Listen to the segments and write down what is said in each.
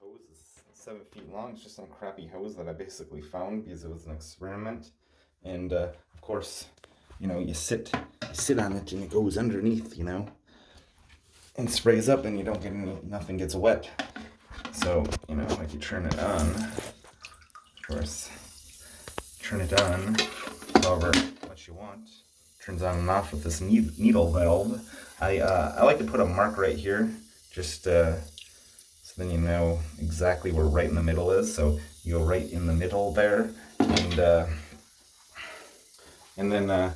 hose is 7 feet long. It's just some crappy hose that I basically found because it was an experiment. And of course, you know, you sit on it and it goes underneath, you know, and sprays up, and you don't get nothing gets wet. So, you know, like you turn it on, of course, turn it on however much you want. Turns on and off with this needle valve. I like to put a mark right here, just so then you know exactly where right in the middle is. So you go right in the middle there, and then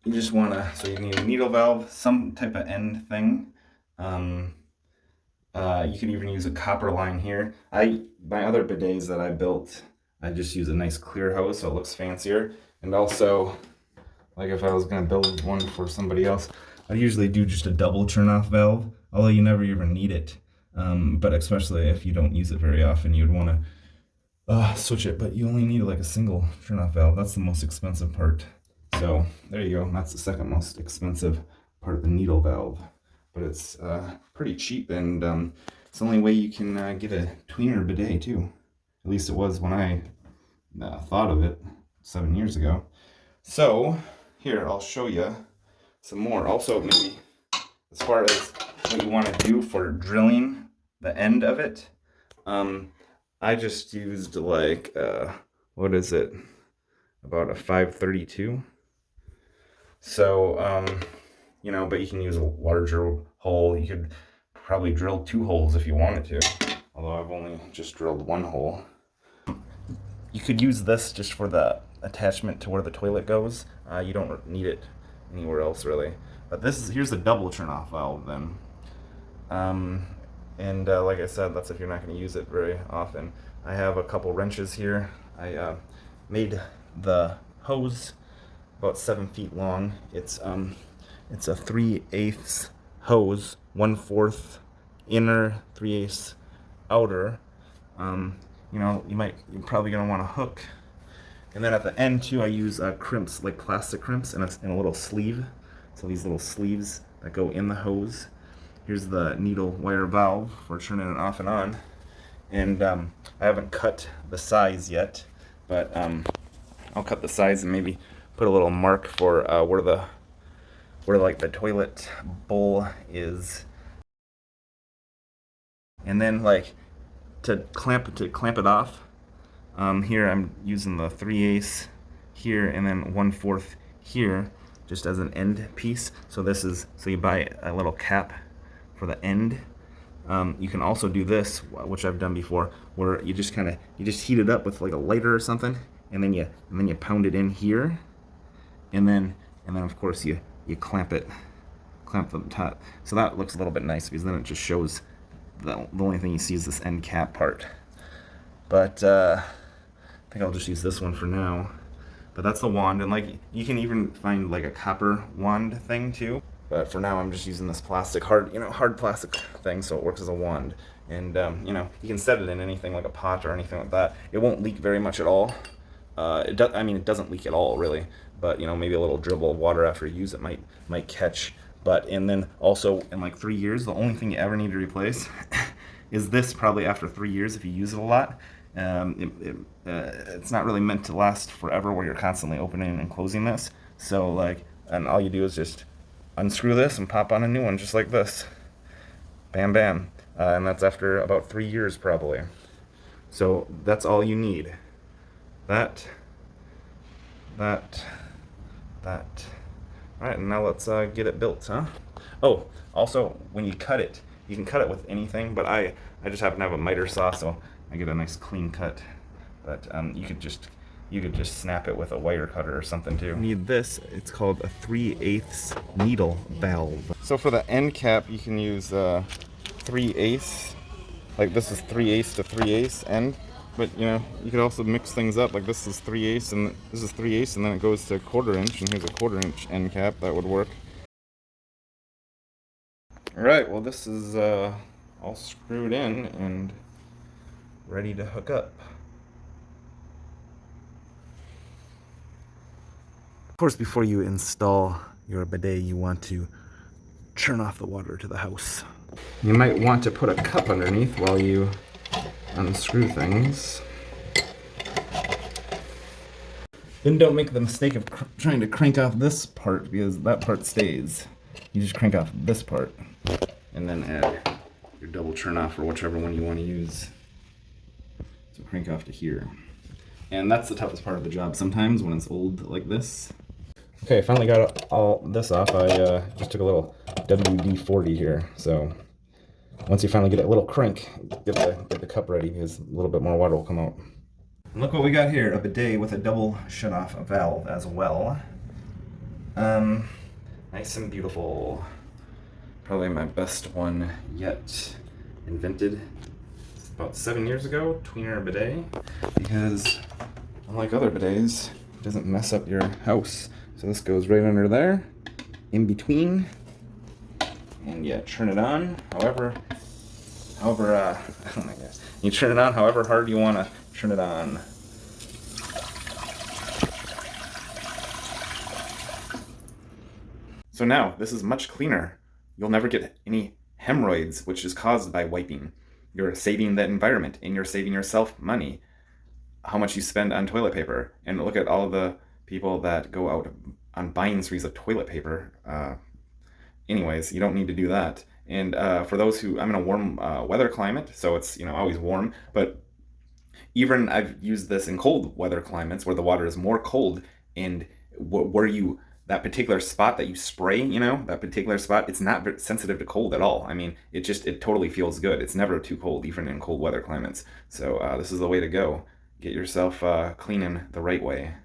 you just want to, so you need a needle valve, some type of end thing. You could even use a copper line here. My other bidets that I built, I just use a nice clear hose so it looks fancier. And also, like if I was going to build one for somebody else, I usually do just a double turn-off valve, although you never even need it. But especially if you don't use it very often, you'd want to switch it. But you only need like a single turn-off valve. That's the most expensive part. So there you go. That's the second most expensive part of the needle valve. But it's pretty cheap, and it's the only way you can get a tweener bidet too. At least it was when I thought of it 7 years ago. So here, I'll show you some more. Also, maybe as far as what you want to do for drilling the end of it, I just used like, what is it? About a 532. So, you know, but you can use a larger hole. You could probably drill 2 holes if you wanted to, although I've only just drilled 1 hole. You could use this just for the attachment to where the toilet goes. You don't need it anywhere else really. But here's the double turn-off valve then. Like I said, that's if you're not going to use it very often. I have a couple wrenches here. I made the hose about 7 feet long. It's a 3/8 hose, 1/4 inner, 3/8 outer. You know, you're probably gonna want a hook. And then at the end too, I use crimps, like plastic crimps, and a little sleeve. So these little sleeves that go in the hose. Here's the needle wire valve for turning it off and on. And I haven't cut the size yet, but I'll cut the size and maybe put a little mark for where like the toilet bowl is. And then like to clamp it off, here I'm using the 3/8 here and then 1/4 here, just as an end piece. So you buy a little cap for the end. You can also do this, which I've done before, where you just heat it up with like a lighter or something, and then you pound it in here, and then of course you clamp the top. So that looks a little bit nice because then it just shows the only thing you see is this end cap part. But I think I'll just use this one for now. But that's the wand, and like you can even find like a copper wand thing too. But for now I'm just using this hard plastic thing, so it works as a wand. And you know, you can set it in anything like a pot or anything like that. It won't leak very much at all. It doesn't leak at all really. But you know, maybe a little dribble of water after you use it might catch. And then also in like 3 years, the only thing you ever need to replace is this. Probably after 3 years, if you use it a lot, it's not really meant to last forever, where you're constantly opening and closing this. So and all you do is just unscrew this and pop on a new one, just like this. Bam, bam, and that's after about 3 years probably. So that's all you need. That. All right, and now let's get it built, huh? Oh, also, when you cut it, you can cut it with anything, but I just happen to have a miter saw, so I get a nice clean cut. But you could just snap it with a wire cutter or something too. You need this. It's called a 3/8 needle valve. So for the end cap, you can use 3/8. Like this is 3/8 to 3/8 end. But you know, you could also mix things up. Like this is 3/8 and this is 3/8, and then it goes to 1/4 inch, and here's a 1/4 inch end cap. That would work. All right. Well, this is all screwed in and ready to hook up. Of course, before you install your bidet, you want to turn off the water to the house. You might want to put a cup underneath while you unscrew things. Then don't make the mistake of trying to crank off this part, because that part stays. You just crank off this part and then add your double turn off or whichever one you want to use. So crank off to here. And that's the toughest part of the job sometimes when it's old like this. Okay, I finally got all this off. I just took a little WD-40 here. So once you finally get a little crank, get the cup ready, because a little bit more water will come out. And look what we got here, a bidet with a double shut-off valve as well. Nice and beautiful. Probably my best one yet. Invented about 7 years ago, Tweener Bidet, because unlike other bidets, it doesn't mess up your house. So this goes right under there, in between, and yeah, turn it on however, oh my gosh, you turn it on however hard you want to turn it on. So now, this is much cleaner. You'll never get any hemorrhoids, which is caused by wiping. You're saving the environment, and you're saving yourself money. How much you spend on toilet paper. And look at all the people that go out on buying sprees of toilet paper. Anyways, you don't need to do that. And for those who, I'm in a warm weather climate, so it's, you know, always warm, but even I've used this in cold weather climates where the water is more cold, and where you, that particular spot that you spray, you know, that particular spot, it's not sensitive to cold at all. I mean, it totally feels good. It's never too cold, even in cold weather climates. So this is the way to go. Get yourself cleaning the right way.